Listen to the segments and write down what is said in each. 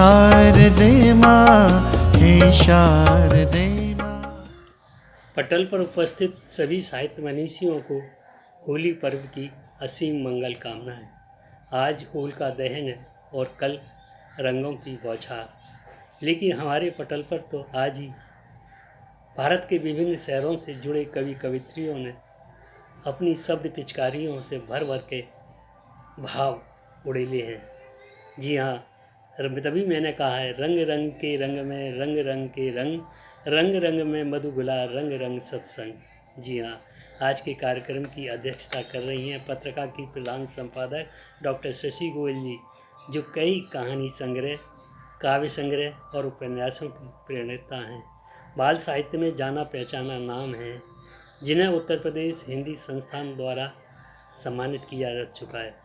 शारदे माँ, हे शारदे माँ। पटल पर उपस्थित सभी साहित्य मनीषियों को होली पर्व की असीम मंगल कामनाएं। आज होलिका दहन है और कल रंगों की बौछार, लेकिन हमारे पटल पर तो आज ही भारत के विभिन्न शहरों से जुड़े कवि कवित्रियों ने अपनी शब्द पिचकारियों से भर भर के भाव उड़ेले हैं। जी हाँ, तभी मैंने कहा है, रंग रंग के रंग में रंग रंग के रंग, रंग रंग में मधु गुलाल, रंग रंग सत्संग। जी हाँ, आज के कार्यक्रम की अध्यक्षता कर रही हैं पत्रिका की प्रधान संपादक डॉक्टर शशि गोयल जी, जो कई कहानी संग्रह, काव्य संग्रह और उपन्यासों की प्रेरणा हैं। बाल साहित्य में जाना पहचाना नाम है, जिन्हें उत्तर प्रदेश हिंदी संस्थान द्वारा सम्मानित किया जा चुका है।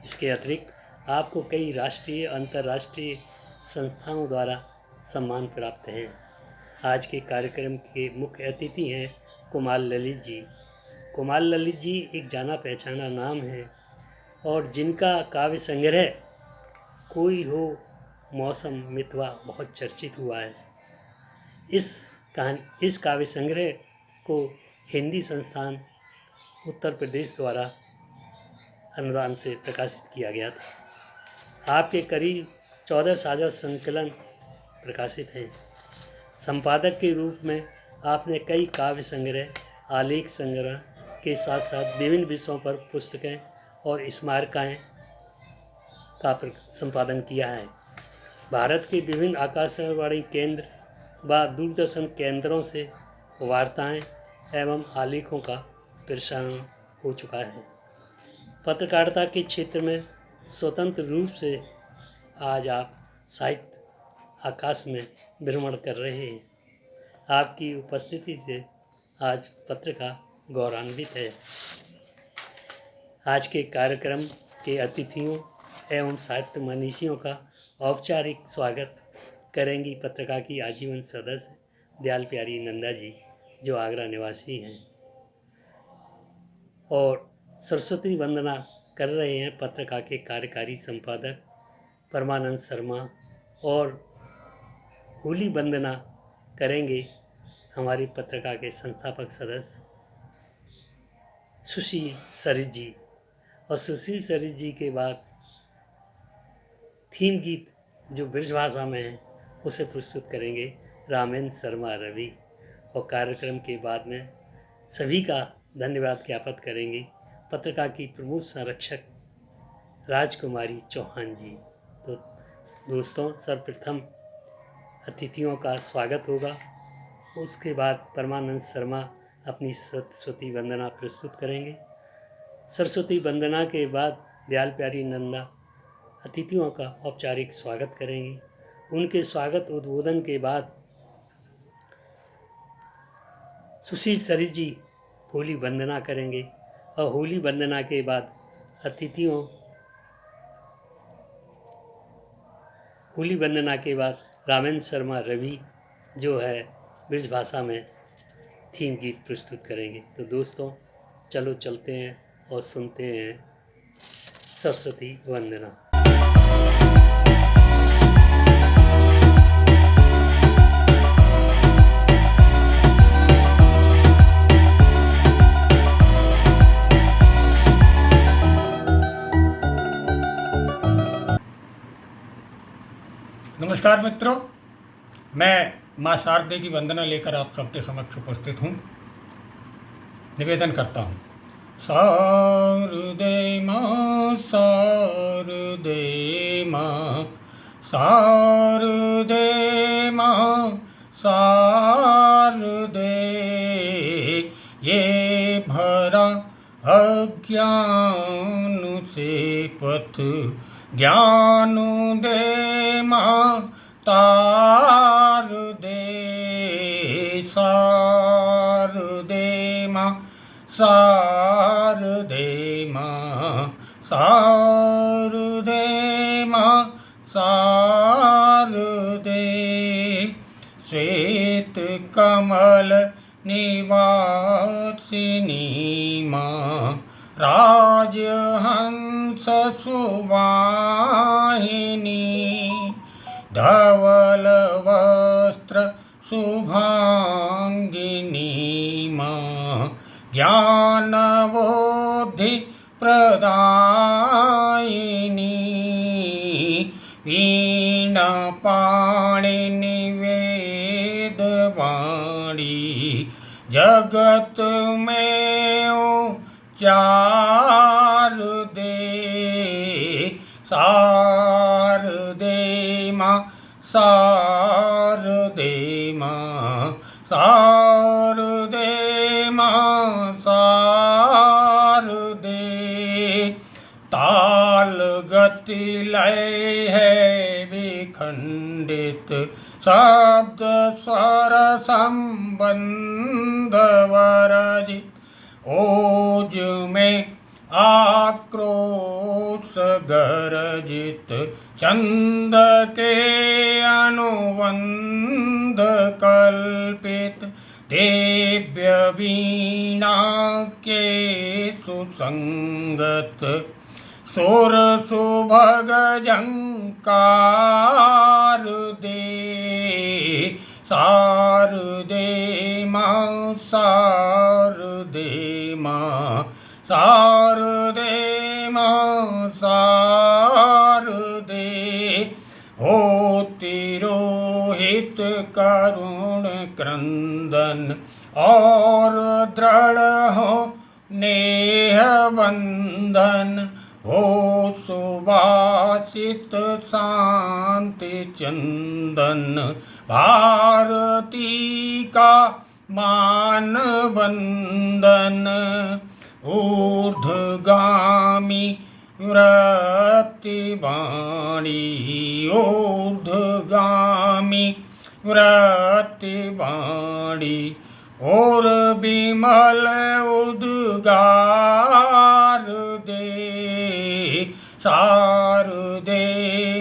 इसके अतिरिक्त आपको कई राष्ट्रीय अंतर्राष्ट्रीय संस्थाओं द्वारा सम्मान प्राप्त है। आज के कार्यक्रम के मुख्य अतिथि हैं कुमार ललित जी। कुमार ललित जी एक जाना पहचाना नाम है और जिनका काव्य संग्रह कोई हो मौसम मितवा बहुत चर्चित हुआ है। इस काव्य संग्रह को हिंदी संस्थान उत्तर प्रदेश द्वारा अनुदान से प्रकाशित किया गया था। आपके करीब 14 साझा संकलन प्रकाशित हैं। संपादक के रूप में आपने कई काव्य संग्रह, आलेख संग्रह के साथ साथ विभिन्न विषयों पर पुस्तकें और स्मारकाएं का संपादन किया है। भारत के विभिन्न आकाशवाणी केंद्र व दूरदर्शन केंद्रों से वार्ताएं एवं आलेखों का प्रसारण हो चुका है। पत्रकारिता के क्षेत्र में स्वतंत्र रूप से आज आप साहित्य आकाश में भ्रमण कर रहे हैं। आपकी उपस्थिति से आज पत्रिका गौरवान्वित है। आज के कार्यक्रम के अतिथियों एवं साहित्य मनीषियों का औपचारिक स्वागत करेंगी पत्रिका की आजीवन सदस्य दयाल प्यारी नंदा जी, जो आगरा निवासी हैं, और सरस्वती वंदना कर रहे हैं पत्रिका के कार्यकारी संपादक परमानंद शर्मा, और होली वंदना करेंगे हमारी पत्रिका के संस्थापक सदस्य सुशील सरित जी। और सुशील सरित जी के बाद थीम गीत जो ब्रजभाषा में है उसे प्रस्तुत करेंगे रामेंद्र शर्मा रवि। और कार्यक्रम के बाद में सभी का धन्यवाद ज्ञापित करेंगे पत्रिका की प्रमुख संरक्षक राजकुमारी चौहान जी। तो दोस्तों, सर्वप्रथम अतिथियों का स्वागत होगा, उसके बाद परमानंद शर्मा अपनी सरस्वती वंदना प्रस्तुत करेंगे। सरस्वती वंदना के बाद दयाल प्यारी नंदा अतिथियों का औपचारिक स्वागत करेंगी। उनके स्वागत उद्बोधन के बाद सुशील सरित जी होली वंदना करेंगे, और होली वंदना के बाद होली वंदना के बाद रामेंद्र शर्मा रवि जो है ब्रजभाषा में थीम गीत प्रस्तुत करेंगे। तो दोस्तों, चलो चलते हैं और सुनते हैं सरस्वती वंदना। नमस्कार मित्रों, मैं माँ शारदे की वंदना लेकर आप सबके समक्ष उपस्थित हूँ। निवेदन करता हूँ। शारदे माँ, शारदे माँ, शारदे माँ, शारदे, ये भरा अज्ञान से पथ ज्ञान दे माँ, तार दे, शारदे माँ, शारदे माँ, शारदे माँ, शारदे, श्वेत कमल निवासिनी माँ, राजहंस सुवाहिनी, धवल वस्त्र शुभांगिनी माँ ज्ञान बुद्धि प्रदायिनी वीणा पाणिनि वेद वाणी जगत में उचार दे शारदे माँ शारदे माँ शारदे माँ शारदे ताल गति लय है विखंडित शब्द स्वर संबंध वरजित ओज में आक्रोश गरजित छंद के अनुबंध कल्पित दिव्य वीणा के सुसंगत सुर सुभग झंकार दे शारदे माँ शारदे माँ शारदे माँ शारदे हो तिरोहित करुण क्रंदन और दृढ़ हो नेह बंधन हो सुभाषित शांति चंदन भारती का मान बंदन ऊर्ध्वगामी वृत्तिवाणी ऊर्ध्वगामी वृत्तिवाणी और विमल उद्गार दे शारदे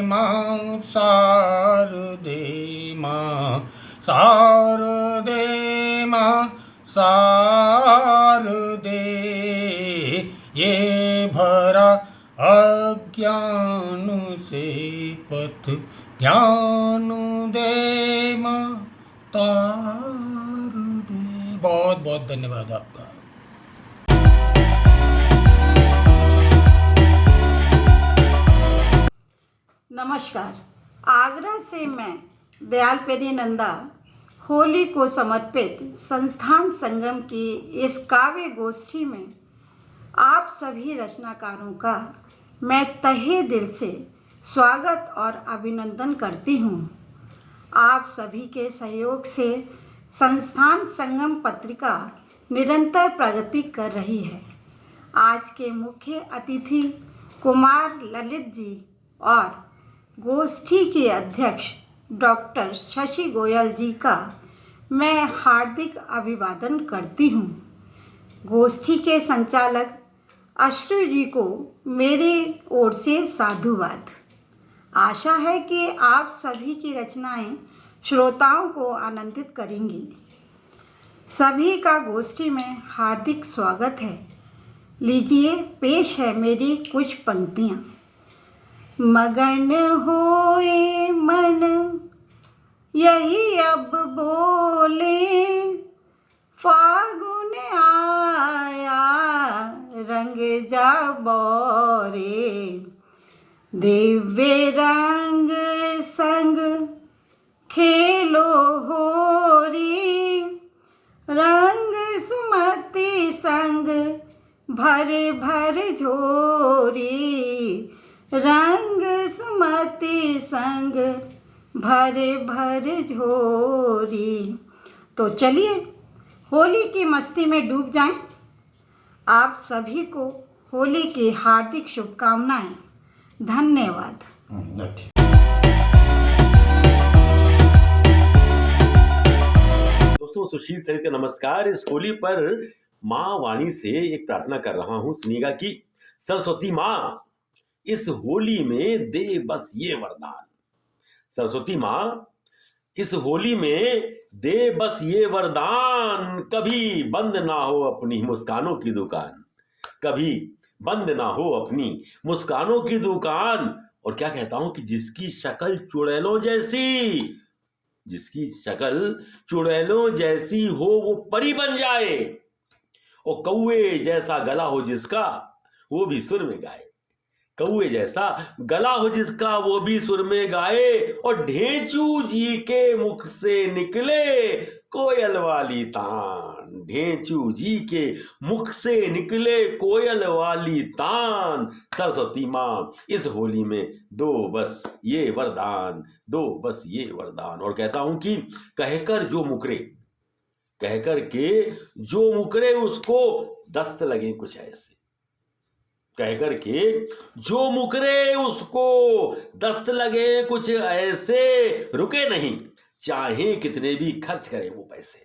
माँ शारदे माँ शारदे माँ शारदे ये भरा अज्ञान से पथ ज्ञान दे माँ तार दे। बहुत बहुत धन्यवाद आपका। नमस्कार। आगरा से मैं दयाल पेरी नंदा होली को समर्पित संस्थान संगम की इस काव्य गोष्ठी में आप सभी रचनाकारों का मैं तहे दिल से स्वागत और अभिनंदन करती हूँ। आप सभी के सहयोग से संस्थान संगम पत्रिका निरंतर प्रगति कर रही है। आज के मुख्य अतिथि कुमार ललित जी और गोष्ठी के अध्यक्ष डॉक्टर शशि गोयल जी का मैं हार्दिक अभिवादन करती हूँ। गोष्ठी के संचालक अश्रु जी को मेरी ओर से साधुवाद। आशा है कि आप सभी की रचनाएं श्रोताओं को आनंदित करेंगी। सभी का गोष्ठी में हार्दिक स्वागत है। लीजिए पेश है मेरी कुछ पंक्तियाँ। मगन होए मन यही अब बोले, फागुन आया रंग जा बोरे, दिव्य रंग संग खेलो होरी, रंग सुमति संग भर भर झोरी, रंग सुमति संग भर भर झोरी। तो चलिए होली की मस्ती में डूब जाएं। आप सभी को होली की हार्दिक शुभकामनाएं। धन्यवाद। दोस्तों, सुशील सरित का नमस्कार। इस होली पर माँ वाणी से एक प्रार्थना कर रहा हूँ। सुनिएगा कि सरस्वती माँ इस होली में दे बस ये वरदान। सरस्वती माँ इस होली में दे बस ये वरदान, कभी बंद ना हो अपनी मुस्कानों की दुकान, कभी बंद ना हो अपनी मुस्कानों की दुकान, और क्या कहता हूं कि जिसकी शक्ल चुड़ैलों जैसी, जिसकी शक्ल चुड़ैलों जैसी हो वो परी बन जाए, और कौए जैसा गला हो जिसका वो भी सुर में गाए। कौए जैसा गला हो जिसका वो भी सुर में गाए, और ढेंचू जी के मुख से निकले कोयल वाली तान। ढेंचू जी के मुख से निकले कोयल वाली तान। सरस्वती माँ इस होली में दो बस ये वरदान, दो बस ये वरदान। और कहता हूं कि कहकर जो मुकरे, कहकर के जो मुकरे उसको दस्त लगे कुछ ऐसे। कहकर के जो मुकरे उसको दस्त लगे कुछ ऐसे, रुके नहीं चाहे कितने भी खर्च करे वो पैसे।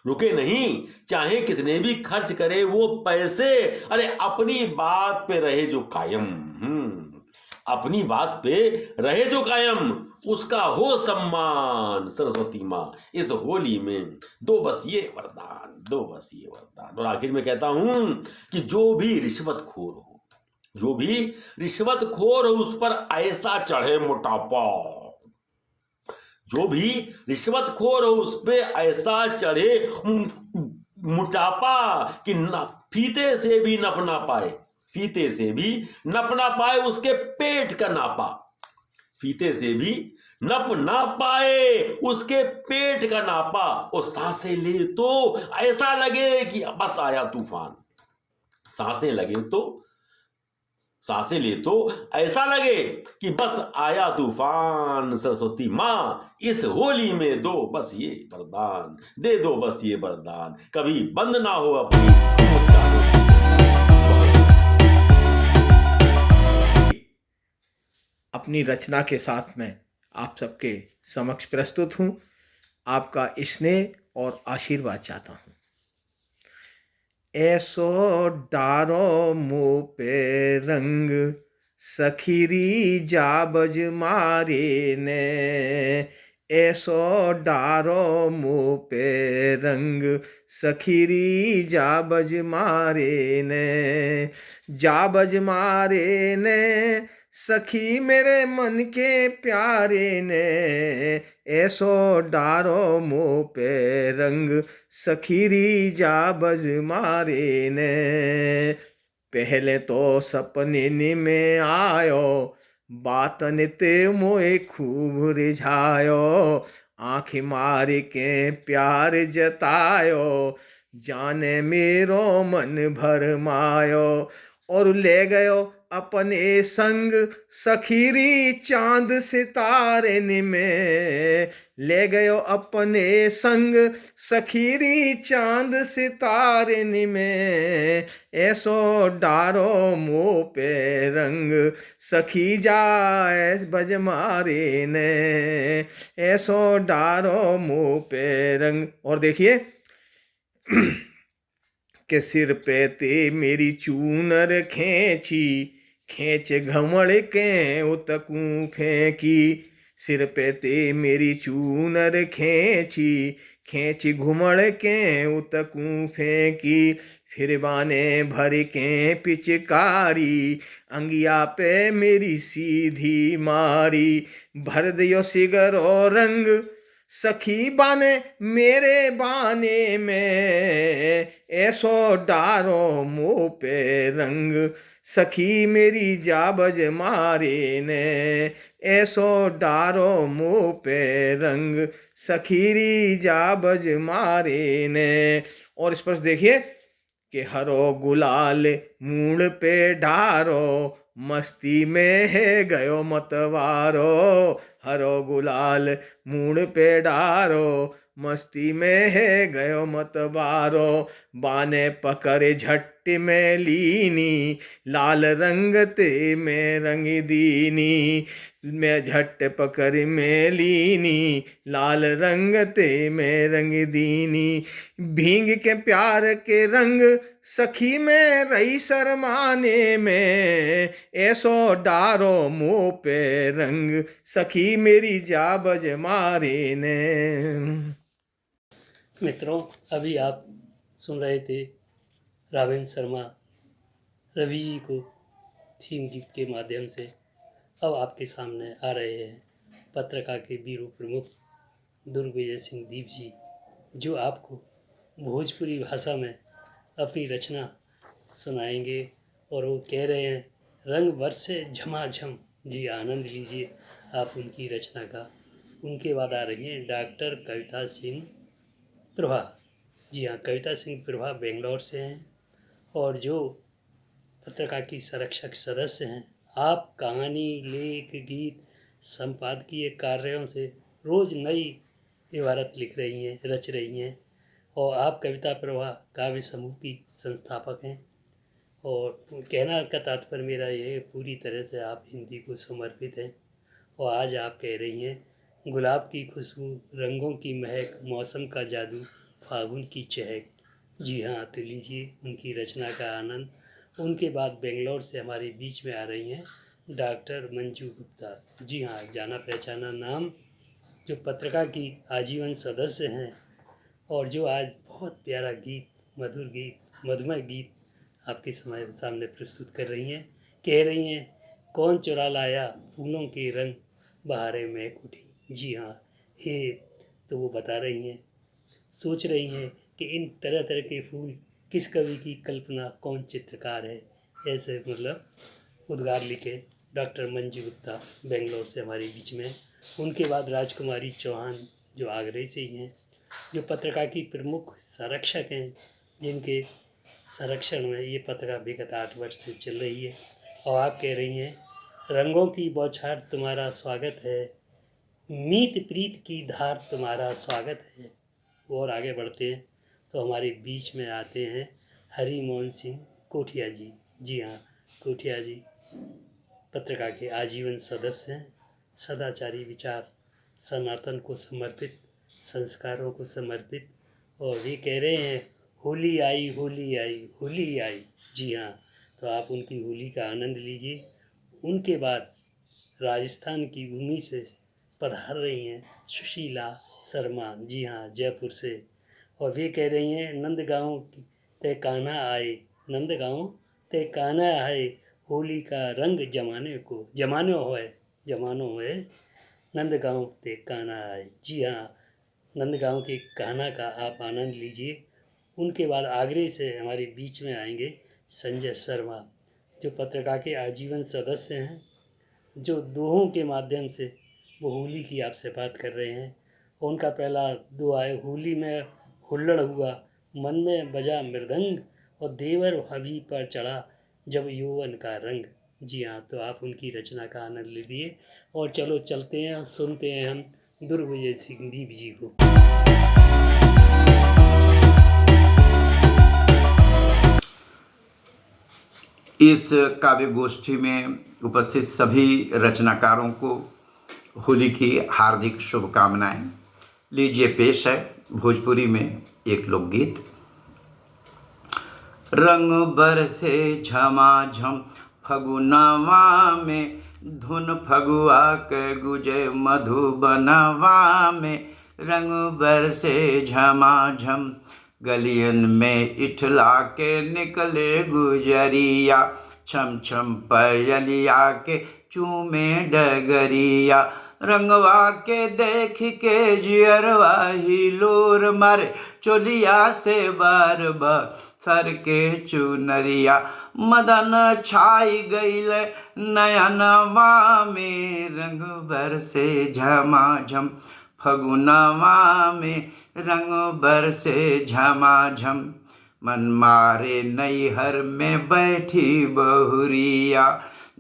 रुके नहीं चाहे कितने भी खर्च करे वो पैसे। अरे अपनी बात पे रहे जो कायम, अपनी बात पे रहे जो कायम, उसका हो सम्मान। सरस्वती माँ इस होली में दो बस ये वरदान, दो बस ये वरदान। और आखिर में कहता हूं कि जो भी रिश्वतखोर हो, जो भी रिश्वतखोर हो उस पर ऐसा चढ़े मोटापा, जो भी रिश्वतखोर हो उस पे ऐसा चढ़े मोटापा कि फीते से भी नप ना पाए, फीते से भी नप ना पाए उसके पेट का नापा। फीते से भी नप ना पाए उसके पेट का नापा। और सांसें ले तो ऐसा लगे कि बस आया तूफान। सांसें लगे तो, सांसें ले तो ऐसा लगे कि बस आया तूफान। सरस्वती माँ इस होली में दो बस ये वरदान, दे दो बस ये वरदान, कभी बंद ना हो अपनी मुस्कान। अपनी रचना के साथ मैं आप सबके समक्ष प्रस्तुत हूँ। आपका स्नेह और आशीर्वाद चाहता हूँ। ऐसो डारो मुँह पे रंग सखीरी जाबज मारे ने। ऐसो डारो मुँह पे रंग सखीरी जाबज मारे ने। जाबज मारे ने सखी मेरे मन के प्यारे ने। ऐसो डारो मुँह पे रंग सखीरी जाबज मारे ने। पहले तो सपने में आयो बातन ते मोए खूब रिझायो। आँख मार के प्यार जतायो जाने मेरो मन भरमायो। और ले गयो अपने संग सखीरी चांद सितारे में। ले गयो अपने संग सखीरी चांद सितारे में। ऐसो डारो मुँह पे रंग सखी जाए बज मारे ने। ऐसो डारो मुँह पे रंग। और देखिए के सिर पे ते मेरी चूनर खींची, खींच घमड़ के उतकू फेंकी। सिर पे ते मेरी चूनर खींची, खींच घुमड़ के उतकू फेंकी। फिर बाने भर के पिचकारी, अंगिया पे मेरी सीधी मारी। भर दियो सिगरो रंग सखी बाने मेरे बाने में। ऐसो डारो मुँह पे रंग सखी मेरी जाबज मारे ने। ऐसो डारो मुँह पे रंग सखीरी जाबज मारे ने। और इस पर देखिए कि हरो गुलाल मूड़ पे डारो, मस्ती में है गयो मतवारो। हरो गुलाल मूड़ पे डारो, मस्ती में है गयो मतवारो। बाने पकड़े झट्ट में लीनी, लाल रंग ते में रंग दीनी। मैं झट पकड़ में लीनी, लाल रंग ते में रंग दीनी। भींग के प्यार के रंग सखी में रही शर्माने में। ऐसो डारो मुँह पे रंग सखी मेरी जाबज मारे ने। मित्रों, अभी आप सुन रहे थे राघवेंद्र शर्मा रवि जी को थीम गीत के माध्यम से अब आपके सामने आ रहे हैं पत्रकार के वीर प्रमुख दुर्गविजय सिंह दीप जी, जो आपको भोजपुरी भाषा में अपनी रचना सुनाएंगे। और वो कह रहे हैं, रंग बरसे झमाझम। जी आनंद लीजिए आप उनकी रचना का। उनके बाद आ रही हैं डॉक्टर कविता सिंह प्रभा। जी हाँ, कविता सिंह प्रभा बेंगलोर से हैं और जो पत्रकार की संरक्षक सदस्य हैं। आप कहानी, लेख, गीत, संपादकीय कार्यों से रोज़ नई इबारत लिख रही हैं, रच रही हैं। और आप कविता प्रभा काव्य समूह की संस्थापक हैं। और कहना का तात्पर्य मेरा ये है, पूरी तरह से आप हिंदी को समर्पित हैं। और आज आप कह रही हैं, गुलाब की खुशबू, रंगों की महक, मौसम का जादू, फागुन की चहक। जी हाँ, तो लीजिए उनकी रचना का आनंद। उनके बाद बेंगलोर से हमारे बीच में आ रही हैं डॉक्टर मंजू गुप्ता। जी हाँ, जाना पहचाना नाम, जो पत्रिका की आजीवन सदस्य हैं और जो आज बहुत प्यारा गीत, मधुर गीत, मधुमय गीत आपके सामने प्रस्तुत कर रही हैं। कह रही हैं, कौन चुरा लाया फूलों के रंग, बहारें में उठी। जी हाँ, हे तो वो बता रही हैं, सोच रही हैं कि इन तरह तरह के फूल किस कवि की कल्पना, कौन चित्रकार है। ऐसे मतलब उद्गार लिखे डॉक्टर मंजू गुप्ता बेंगलोर से हमारे बीच में। उनके बाद राजकुमारी चौहान, जो आगरे से ही हैं, जो पत्रिका की प्रमुख संरक्षक हैं, जिनके संरक्षण में ये पत्रिका विगत 8 वर्ष से चल रही है। और आप कह रही हैं, रंगों की बौछार तुम्हारा स्वागत है, मीत प्रीत की धार तुम्हारा स्वागत है। और आगे बढ़ते हैं तो हमारे बीच में आते हैं हरि मोहन सिंह कोठिया जी। जी हाँ, कोठिया जी पत्रिका के आजीवन सदस्य हैं। सदाचारी विचार, सनातन को समर्पित, संस्कारों को समर्पित। और वे कह रहे हैं, होली आई, होली आई, होली आई। जी हाँ, तो आप उनकी होली का आनंद लीजिए। उनके बाद राजस्थान की भूमि से पधार रही हैं सुशीला शर्मा। जी हाँ, जयपुर से। और वे कह रही हैं, नंदगांव ते कान्हा आए, नंदगांव ते कान्हा आए, होली का रंग जमानो होए, नंदगांव ते कान्हा आए। जी हाँ, नंदगांव के कान्हा का आप आनंद लीजिए। उनके बाद आगरे से हमारे बीच में आएंगे संजय शर्मा, जो पत्रिका के आजीवन सदस्य हैं, जो दोहों के माध्यम से वो होली की आपसे बात कर रहे हैं। उनका पहला दोहा है, होली में हुल्लड़ हुआ, मन में बजा मृदंग, और देवर हबी पर चढ़ा जब यौवन का रंग। जी हाँ, तो आप उनकी रचना का आनंद लीजिए। और चलो चलते हैं और सुनते हैं हम दुर्गविजय सिंह दीप जी को। इस काव्य गोष्ठी में उपस्थित सभी रचनाकारों को होली की हार्दिक शुभकामनाएं। लीजिए पेश है भोजपुरी में एक लोकगीत। रंग बरसे झमाझम फगुनवा में, धुन फगुआ के गुजे मधुबनवा में। रंग बरसे झमाझम गलियन में इठला के निकले गुजरिया, छम छम पयलिया के चूमे डगरिया। रंगवा के देख के जियरवा हिलोर मारे, चोलिया से बार बार सर के चुनरिया। मदन छाई गईल नयनवा में, रंग बरसे झमाझम फगुनवा में। रंग बरसे झमाझम मन मारे नैहर में बैठी बहुरिया,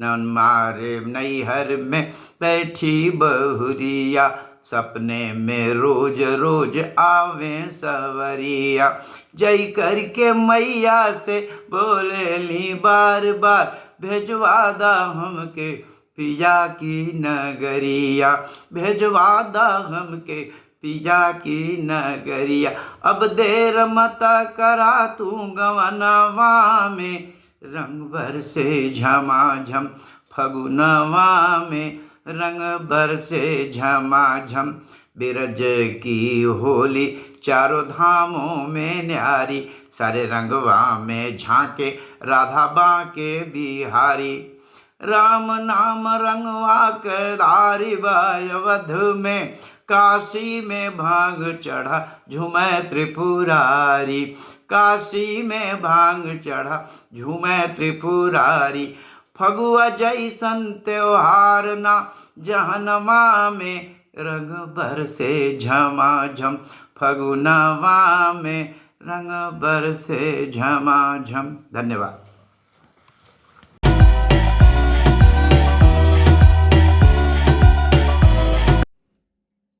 मन मारे नैहर में बैठी बहुरिया। सपने में रोज रोज आवे सवरिया, जय करके मैया से बोले ली बार बार, भेजवा दा हमके पिया की नगरिया, भेजवा दा हमके पिया की नगरिया। अब देर मत करा तू गवनवा में, रंग बरसे झमाझम फगुनवा में। रंग बरसे झमाझम बिरज की होली, चारों धामों में न्यारी। सारे रंगवा में झांके राधा बांके बिहारी। राम नाम रंगवा के धारी अवध में, काशी में भांग चढ़ा झूमे त्रिपुरारी, काशी में भांग चढ़ा झूमे त्रिपुरारी। फगुआ जैसन त्योहार ना जहनवा में, रंग बरसे झमाझम, फगुनवा में रंग बरसे झमाझम। धन्यवाद।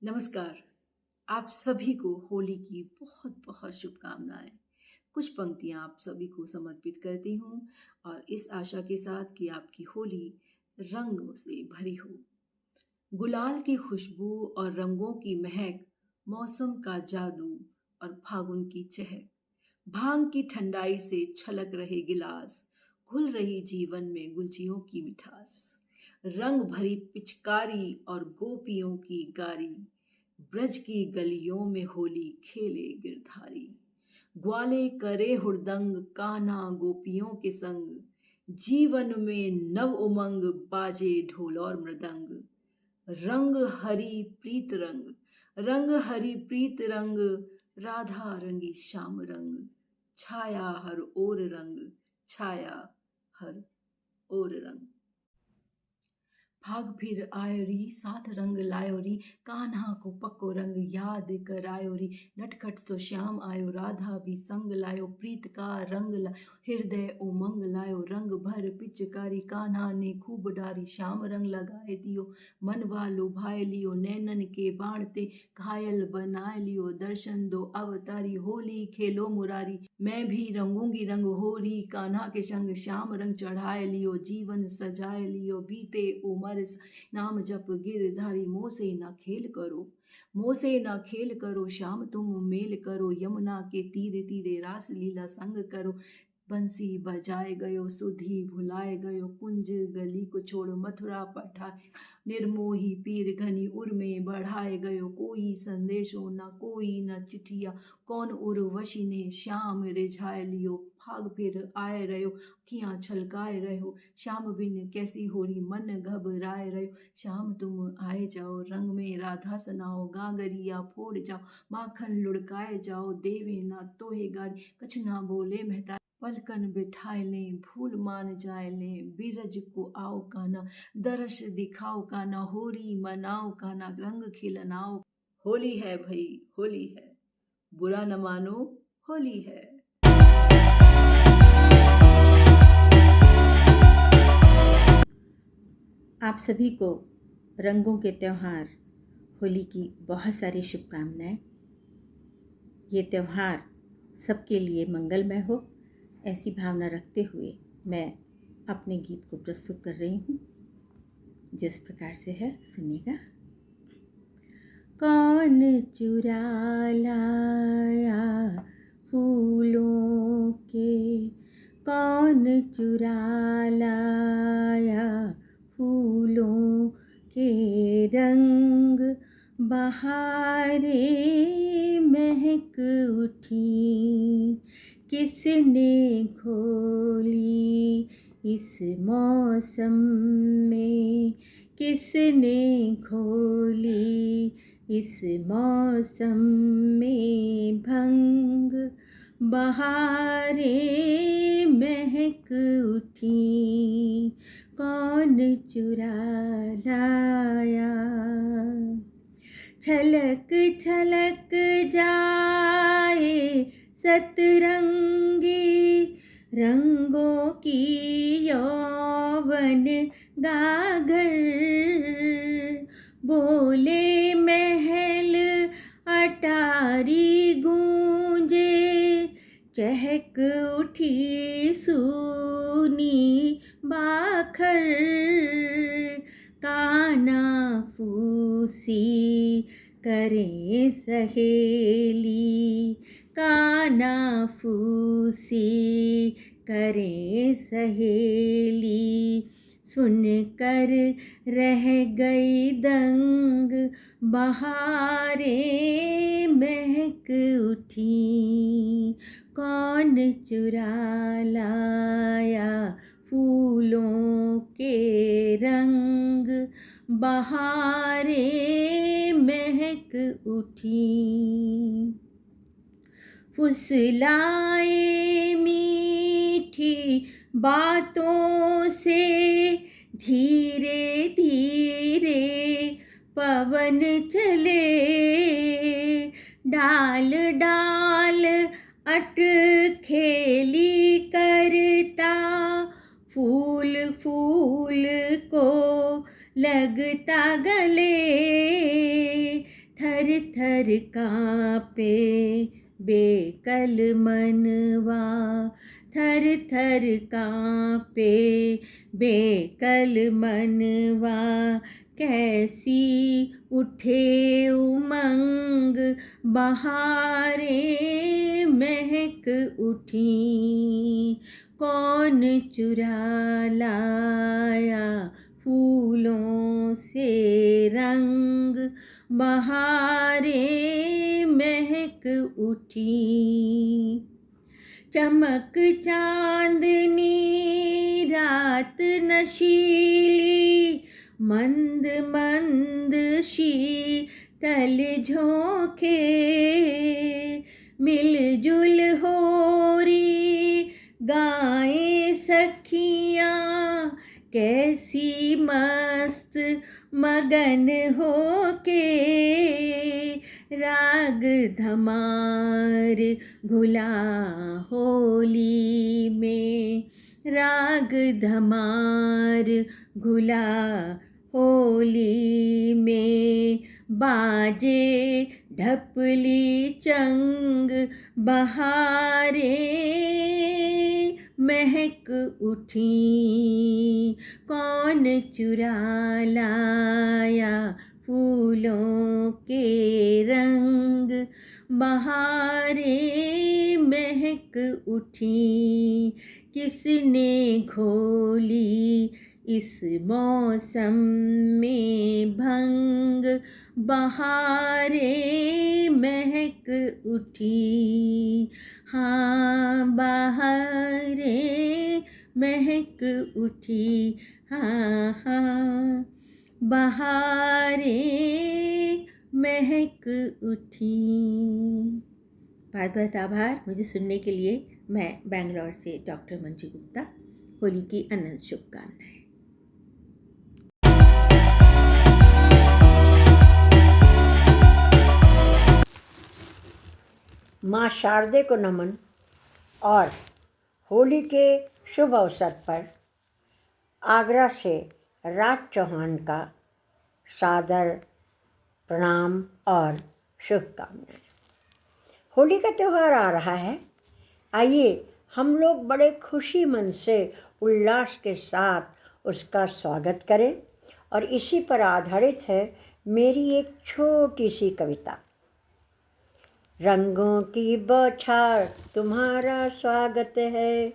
नमस्कार। आप सभी को होली की बहुत बहुत शुभकामनाएं। कुछ पंक्तियां आप सभी को समर्पित करती हूं और इस आशा के साथ कि आपकी होली रंगों से भरी हो। गुलाल की खुशबू और रंगों की महक, मौसम का जादू और फागुन की चहक, भांग की ठंडाई से छलक रहे गिलास, घुल रही जीवन में गुलजियों की मिठास, रंग भरी पिचकारी और गोपियों की गारी, ब्रज की गलियों में होली खेले गिरधारी। ग्वाले करे हुड़दंग कान्हा गोपियों के संग, जीवन में नव उमंग बाजे ढोल और मृदंग। रंग हरी प्रीत रंग, रंग हरी प्रीत रंग, राधा रंगी श्याम रंग, छाया हर ओर रंग, छाया हर ओर रंग। भाग फिर आयोरी साथ रंग लायोरी, कान्हा को पक्को रंग याद करायोरी। नटखट सो श्याम आयो राधा भी संग लायो, प्रीत का रंग लायो हृदय उमंग लायो। रंग भर पिचकारी कान्हा ने खूब डारी, श्याम रंग लगाए दियो मन वालो भाई लियो। नैनन के बाण ते घायल बनाए लियो, दर्शन दो अवतारी होली खेलो मुरारी। मैं भी रंगूंगी रंग होरी कान्हा के संग, श्याम रंग चढ़ाए लियो जीवन सजाए लियो। बीते उमर नाम जप गिरधारी, मोह से ना खेल करो, मोह से ना खेल करो, श्याम तुम मेल करो। यमुना के तीरे तीरे रास लीला संग करो, बंसी बजाए गयो सुधी भुलाए गयो। कुंज गली को छोड़ मथुरा पठाए, निर्मोही पीर घनी उर में बढ़ाए गयो। कोई संदेशो न कोई न चिठिया, कौन उर्वशी ने श्याम रिझाए लियो। भाग फिर आए रहो अखियाँ छलकाए रहो, श्याम बिन कैसी होरी मन घबराए रहो। श्याम तुम आए जाओ रंग में राधा सनाओ, गागरिया फोड़ जाओ माखन लुढ़काए जाओ। देवे ना तोहे गारी कछ ना बोले महता, पलकन बिठाए लें भूल मान जाए लें। बीरज को आओ काना दरस दिखाओ काना, होली मनाओ काना रंग खिलनाओ। होली है भई होली है, बुरा न मानो होली है। आप सभी को रंगों के त्यौहार होली की बहुत सारी शुभकामनाएं। ये त्यौहार सबके लिए मंगलमय हो, ऐसी भावना रखते हुए मैं अपने गीत को प्रस्तुत कर रही हूँ, जिस प्रकार से है, सुनिएगा। कौन चुरा लाया फूलों के, कौन चुरा लाया फूलों के रंग, बहारें महक उठी, किसने खोली इस मौसम में, किसने खोली इस मौसम में भंग, बहारें महक उठी, कौन चुरा लाया। छलक छलक जाए सतरंगी रंगों की यौवन गागर, बोले महल अटारी गूंजे, चहक उठी सूनी बाखर, काना फूसी करें सहेली, काना फूसी करें सहेली, सुनकर रह गई दंग, बहारें महक उठी, कौन चुरा लाया फूलों के रंग बहारें महक उठी। फुसलाए मीठी बातों से धीरे धीरे पवन चले। डाल डाल अटखेली करता फूल फूल को लगता गले। थर थर कांपे बेकल मनवा, थर थर कांपे बेकल मनवा। कैसी उठे उमंग बहारें महक उठी। कौन चुरा लाया फूलों से रंग बहारें महक उठी। चमक चांदनी रात नशीली, मंद मंद शीतल झोंके। मिलजुल होरी गाएं सखियाँ, कैसी मस्त मगन होके। राग धमार घुला होली में, राग धमार घुला होली में। बाजे ढपली चंग बहारें महक उठी। कौन चुरा लाया फूलों के रंग बहारें महक उठी। किसने घोली इस मौसम में भंग बहारें महक उठी। हाँ बहारें महक उठी, हाँ हाँ बहारें महक उठी। बहुत बहुत आभार मुझे सुनने के लिए। मैं बेंगलोर से डॉक्टर मंजू गुप्ता। होली की अनंत शुभकामनाएं। माँ शारदे को नमन और होली के शुभ अवसर पर आगरा से राज चौहान का सादर प्रणाम और शुभकामनाएं। होली का त्यौहार आ रहा है। आइए हम लोग बड़े खुशी मन से उल्लास के साथ उसका स्वागत करें। और इसी पर आधारित है मेरी एक छोटी सी कविता। रंगों की बौछार तुम्हारा स्वागत है,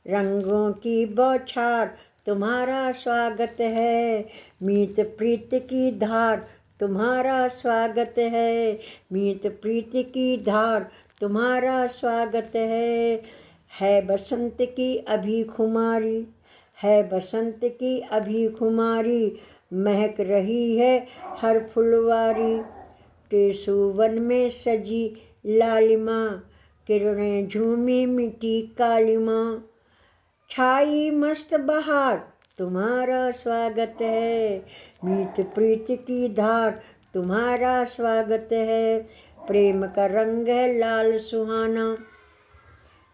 रंगों की बौछार तुम्हारा स्वागत है। मीत प्रीत की धार तुम्हारा स्वागत है, मीत प्रीत की धार तुम्हारा स्वागत है बसंत की अभी खुमारी, है बसंत की अभी खुमारी। महक रही है हर फुलवारी, टेसु वन में सजी लालिमा। किरणें झूमी मिटी कालिमा, छाई मस्त बहार तुम्हारा स्वागत है। मीत प्रीत की धार तुम्हारा स्वागत है। प्रेम का रंग है लाल सुहाना,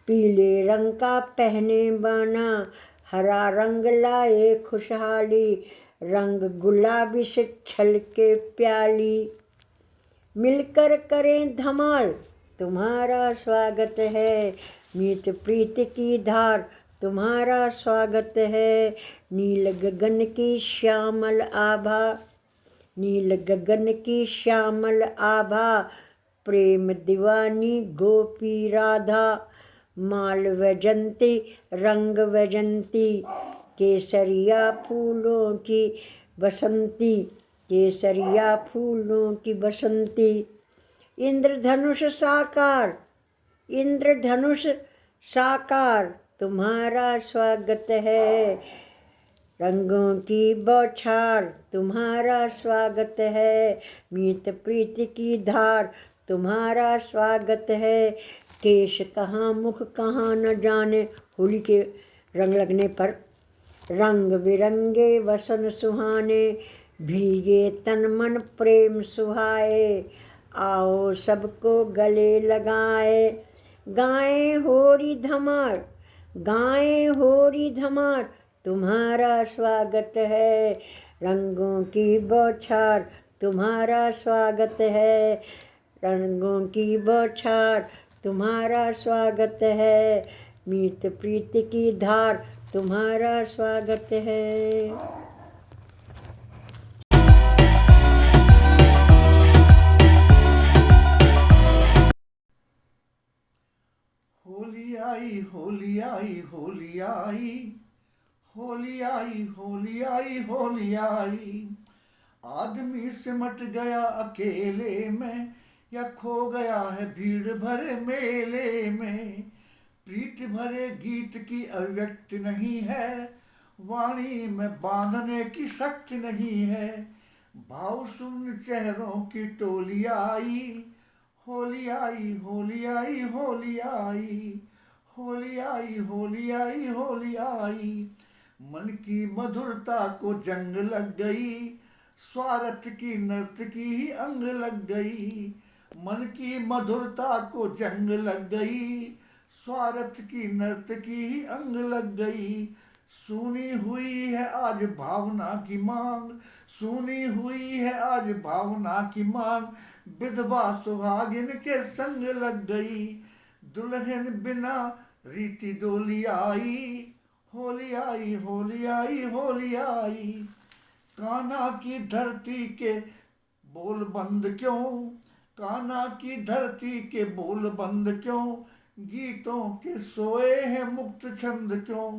पीले रंग का पहने बाना। हरा रंग लाए खुशहाली, रंग गुलाबी से छलके प्याली। मिलकर करें धमाल तुम्हारा स्वागत है। मीत प्रीत की धार तुम्हारा स्वागत है। नील गगन की श्यामल आभा, नील गगन की श्यामल आभा। प्रेम दीवानी गोपी राधा, माल वैजंती रंग वैजंती। केसरिया फूलों की बसंती, केसरिया फूलों की बसंती। इंद्रधनुष साकार, इंद्रधनुष साकार तुम्हारा स्वागत है। रंगों की बौछार तुम्हारा स्वागत है। मीत प्रीति की धार तुम्हारा स्वागत है। केश कहाँ मुख कहाँ न जाने, होली के रंग लगने पर रंग बिरंगे वसन सुहाने, भीगे तन मन प्रेम सुहाए। आओ सबको गले लगाए, गाएं होरी धमार, गाएं होरी धमार तुम्हारा स्वागत है। रंगों की बौछार तुम्हारा स्वागत है। रंगों की बौछार तुम्हारा स्वागत है। मीत प्रीति की धार तुम्हारा स्वागत है। होली आई होली आई होली आई, होली आई होली आई होली आई। आदमी सिमट गया अकेले में, या खो गया है भीड़ भरे मेले में। प्रीत भरे गीत की अभिव्यक्ति नहीं है, वाणी में बांधने की शक्ति नहीं है। भाव शून्य चेहरों की टोली आई, होली आई होली आई होली आई, होली आई होली आई होली आई। मन की मधुरता को जंग लग गई, स्वार्थ की नर्तकी ही अंग लग गई। मन की मधुरता को जंग लग गई, स्वार्थ की नर्तकी ही अंग लग गई। सुनी हुई है आज भावना की मांग, सुनी हुई है आज भावना की मांग। विधवा सुहागिन के संग लग गई, दुल्हन बिना रीति डोली आई। होली आई होली आई होली आई। कान्हा की धरती के बोल बंद क्यों, कान्हा की धरती के बोल बंद क्यों। गीतों के सोए हैं मुक्त छंद क्यों।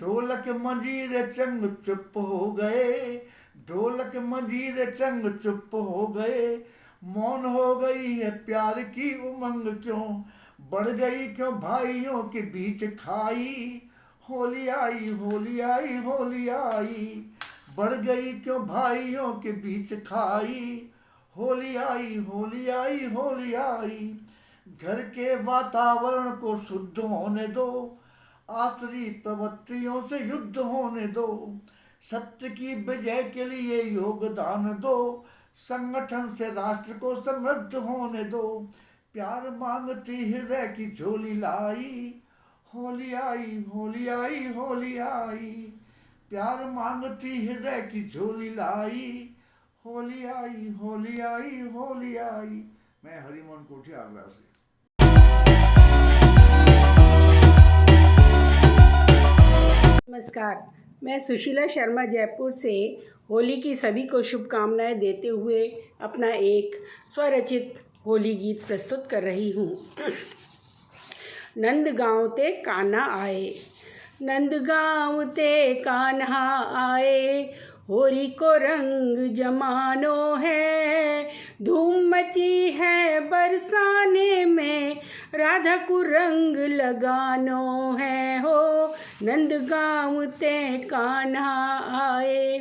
ढोलक मंजीरे चंग चुप हो गए, ढोलक मंजीरे चंग चुप हो गए। मौन हो गई है प्यार की उमंग क्यों, बढ़ गई क्यों भाइयों के बीच खाई। होली आई होली आई होली आई, बढ़ गई क्यों भाइयों के बीच खाई। होली आई होली आई होली आई। घर के वातावरण को शुद्ध होने दो, आसुरी प्रवृत्तियों से युद्ध होने दो। सत्य की विजय के लिए योगदान दो, संगठन से राष्ट्र को समृद्ध होने दो। प्यार मांगती हृदय की झोली लाई, होली आई होली आई होली आई। प्यार मांगती हृदय की झोली लाई, होली आई होली आई होली आई। मैं हरिमोहन कोठी आगरा से। नमस्कार, मैं सुशीला शर्मा जयपुर से होली की सभी को शुभकामनाएं देते हुए अपना एक स्वरचित होली गीत प्रस्तुत कर रही हूँ। नंदगांव ते कान्हा आए, नंदगांव ते कान्हा आए। होली को रंग जमानो है, धूम मची है बरसाने में। राधा को रंग लगानो है हो, नंदगांव ते कान्हा आए।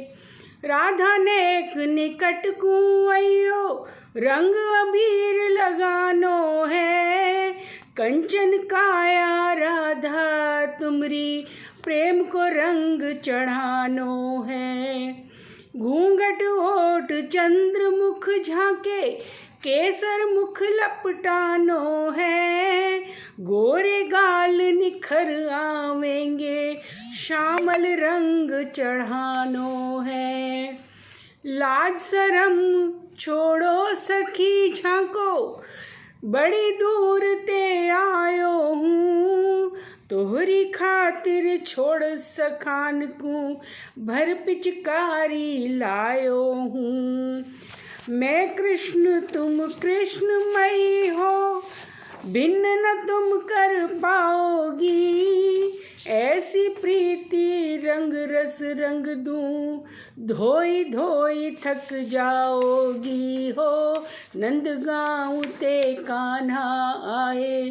राधा नेक निकट को अयो, रंग अबीर लगानो है। कंचन काया राधा तुमरी, प्रेम को रंग चढ़ानो है। घूंघट ओट चंद्रमुख झांके, केसर मुख लपटानो है। गोरे गाल निखर आवेंगे, श्यामल रंग चढ़ानो है। लाज शरम छोड़ो सखी झांको, बड़ी दूर ते आयो हूँ। तोहरी खातिर छोड़ सखान को, भर पिचकारी लायो हूँ। मैं कृष्ण तुम कृष्णमयी हो, भिन्न न तुम कर पाओगी। ऐसी प्रीति रंग रस रंग दूं, धोई धोई थक जाओगी हो। नंदगांव ते कान्हा आए,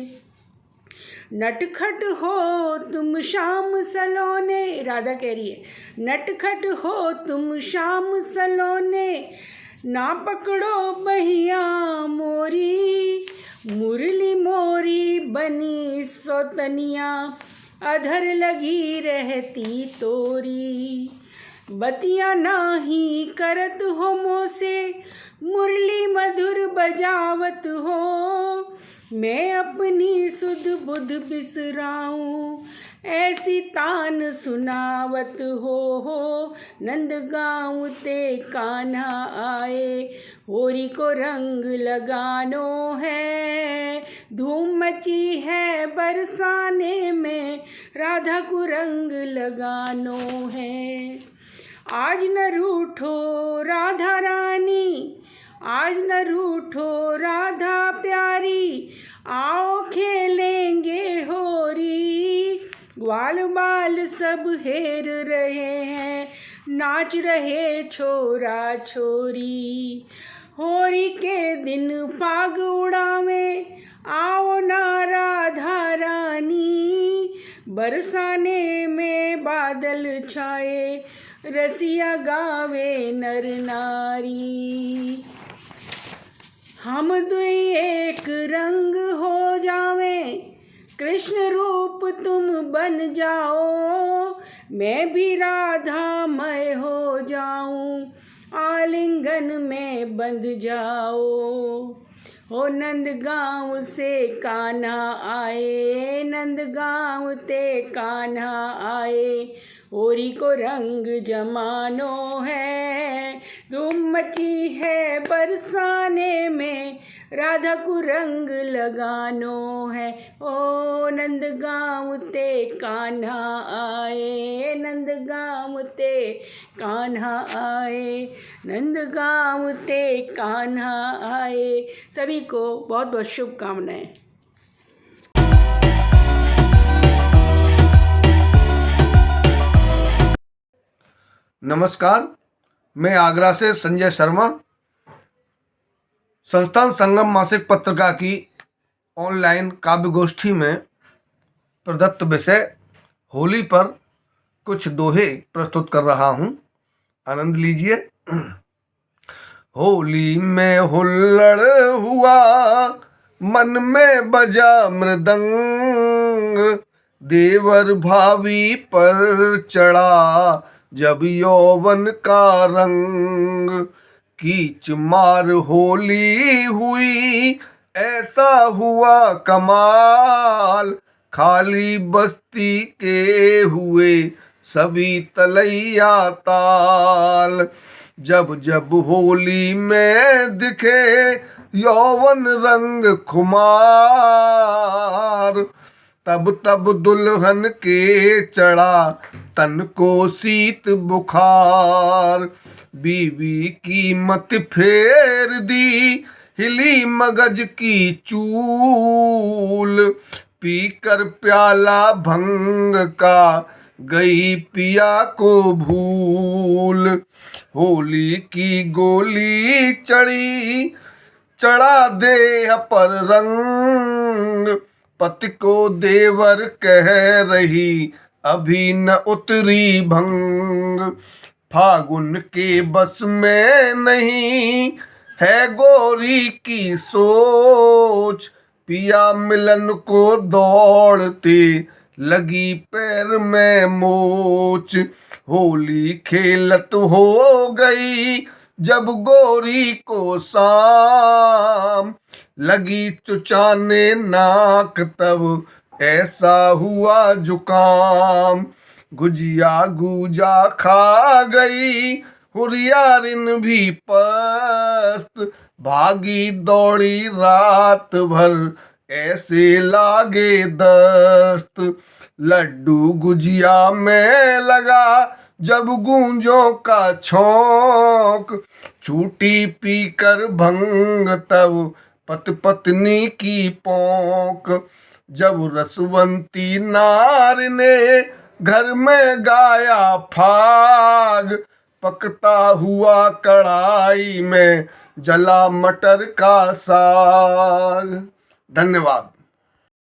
नटखट हो तुम शाम सलोने, राधा कह रही है, नटखट हो तुम शाम सलोने, ना पकड़ो बहिया मोरी, मुरली मोरी बनी सौतनिया, अधर लगी रहती तोरी, बतिया नाही करत हो मोसे, मुरली मधुर बजावत हो, मैं अपनी सुध बुध बिसराऊं, ऐसी तान सुनावत हो, नंद गाँव ते कान्हा आए, होरी को रंग लगानो है, धूम मची है बरसाने में, राधा को रंग लगानो है। आज न रूठो राधा रानी, आज न रूठो राधा प्यारी, आओ खेलेंगे होरी, ग्वाल बाल सब हेर रहे हैं, नाच रहे छोरा छोरी, होरी के दिन फाग उड़ावे, आओ ना राधा रानी, बरसाने में बादल छाए, रसिया गावे नर नारी, हम दुई एक रंग हो जावे, कृष्ण रूप तुम बन जाओ, मैं भी राधा मैं हो जाऊं, आलिंगन में बंध जाओ, हो नंद गाँव से कान्हा आए, नंद गाँव ते कान्हा आए, होरी को रंग जमानो है, धूम मची है बरसाने में, राधा को रंग लगानो है, ओ नंद गाँव ते कान्हा आए, नंद गाँव ते कान्हा आए, नंद गाँव ते कान्हा आए। सभी को बहुत बहुत शुभकामनाएं। नमस्कार, मैं आगरा से संजय शर्मा। संस्थान संगम मासिक पत्रिका की ऑनलाइन काव्य गोष्ठी में प्रदत्त विषय होली पर कुछ दोहे प्रस्तुत कर रहा हूँ, आनंद लीजिए। होली में हुल्लड़ हुआ, मन में बजा मृदंग, देवर भावी पर चढ़ा जब यौवन का रंग, कीच मार होली हुई ऐसा हुआ कमाल, खाली बस्ती के हुए सभी तलैया ताल, जब जब होली में दिखे यौवन रंग खुमार, तब तब दुल्हन के चढ़ा तन को शीत बुखार, बीवी की मत फेर दी हिली मगज की चूल, पीकर प्याला भंग का गई पिया को भूल, होली की गोली चढ़ी चढ़ा देह पर रंग, पति को देवर कह रही अभी न उतरी भंग, फागुन के बस में नहीं है गोरी की सोच, पिया मिलन को दौड़ते लगी पैर में मोच, होली खेलत हो गई जब गोरी को शाम, लगी चुचाने नाक तब ऐसा हुआ जुकाम, गुजिया गुजा खा गई हुरियारिन भी पस्त, भागी दौड़ी रात भर ऐसे लागे दस्त, लड्डू गुजिया में लगा जब गूंजों का छौंक, छूटी पीकर भंग तब पत पत्नी की पोंक, जब रसवंती नार ने घर में गाया फाग, पकता हुआ कढ़ाई में जला मटर का साग। धन्यवाद।